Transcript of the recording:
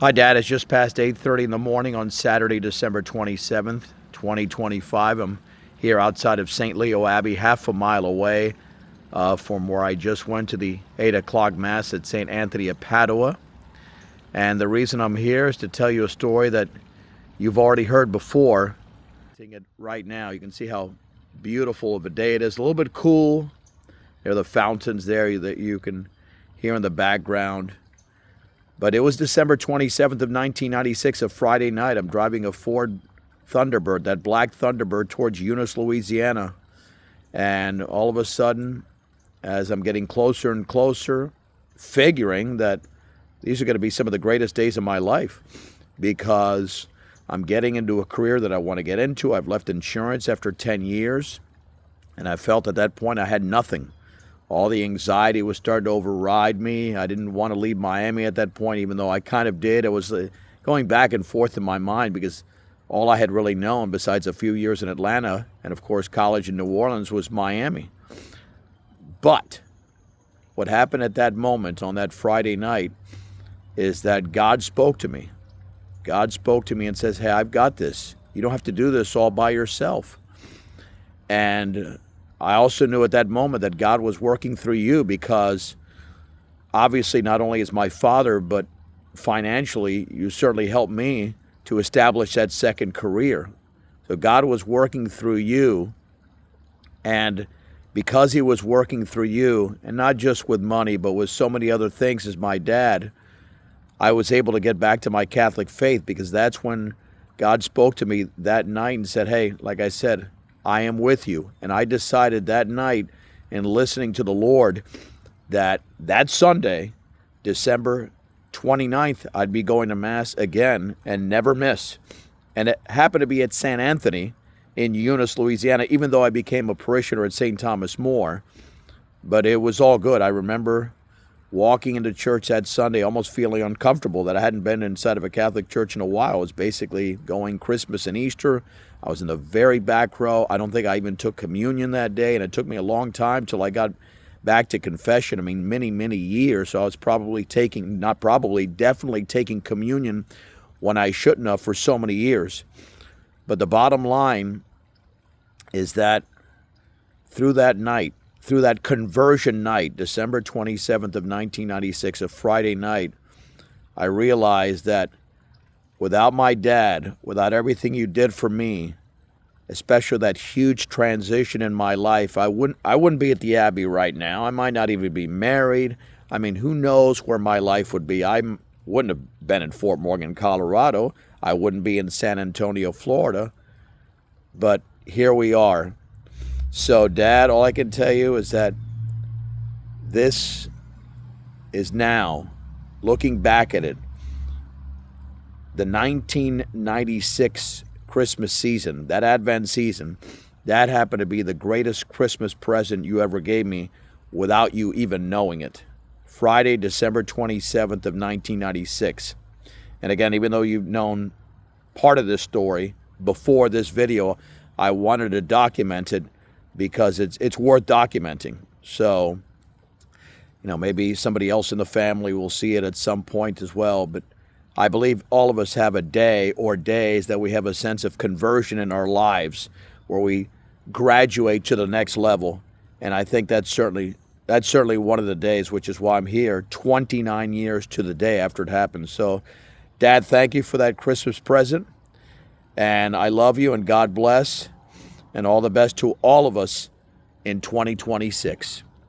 Hi, Dad. It's just past 8:30 in the morning on Saturday, December 27th, 2025. I'm here outside of St. Leo Abbey, half a mile away from where I just went to the 8 o'clock Mass at St. Anthony of Padua. And the reason I'm here is to tell you a story that you've already heard before. Seeing it right now, you can see how beautiful of a day it is. A little bit cool. There are the fountains there that you can hear in the background. But it was December 27th of 1996, a Friday night. I'm driving a Ford Thunderbird, that black Thunderbird, towards Eunice, Louisiana. And all of a sudden, as I'm getting closer and closer, figuring that these are going to be some of the greatest days of my life because I'm getting into a career that I want to get into. I've left insurance after 10 years, and I felt at that point I had nothing. All the anxiety was starting to override me. I didn't want to leave Miami at that point, even though I kind of did. It was going back and forth in my mind because all I had really known, besides a few years in Atlanta and, of course, college in New Orleans, was Miami. But what happened at that moment on that Friday night is that God spoke to me. God spoke to me and says, hey, I've got this. You don't have to do this all by yourself. And I also knew at that moment that God was working through you because obviously not only as my father, but financially, you certainly helped me to establish that second career. So God was working through you, and because he was working through you, and not just with money, but with so many other things as my dad, I was able to get back to my Catholic faith because that's when God spoke to me that night and said, hey, like I said, I am with you. And I decided that night in listening to the Lord that Sunday, December 29th, I'd be going to Mass again and never miss. And it happened to be at St. Anthony in Eunice, Louisiana, even though I became a parishioner at St. Thomas More. But it was all good. I remember walking into church that Sunday almost feeling uncomfortable that I hadn't been inside of a Catholic church in a while. I was basically going Christmas and Easter. I was in the very back row. I don't think I even took communion that day, and it took me a long time till I got back to confession. I mean, many, many years. So I was definitely taking communion when I shouldn't have for so many years. But the bottom line is that through that night, through that conversion night, December 27th of 1996, a Friday night, I realized that without my dad, without everything you did for me, especially that huge transition in my life, I wouldn't be at the Abbey right now. I might not even be married. I mean, who knows where my life would be. I wouldn't have been in Fort Morgan, Colorado. I wouldn't be in San Antonio, Florida. But here we are. So, Dad, all I can tell you is that this is now, looking back at it, the 1996 Christmas season, that Advent season, that happened to be the greatest Christmas present you ever gave me without you even knowing it. Friday, December 27th of 1996. And again, even though you've known part of this story before this video, I wanted to document it because it's worth documenting. So, maybe somebody else in the family will see it at some point as well. But I believe all of us have a day or days that we have a sense of conversion in our lives where we graduate to the next level. And I think that's certainly one of the days, which is why I'm here 29 years to the day after it happened. So, Dad, thank you for that Christmas present. And I love you, and God bless, and all the best to all of us in 2026.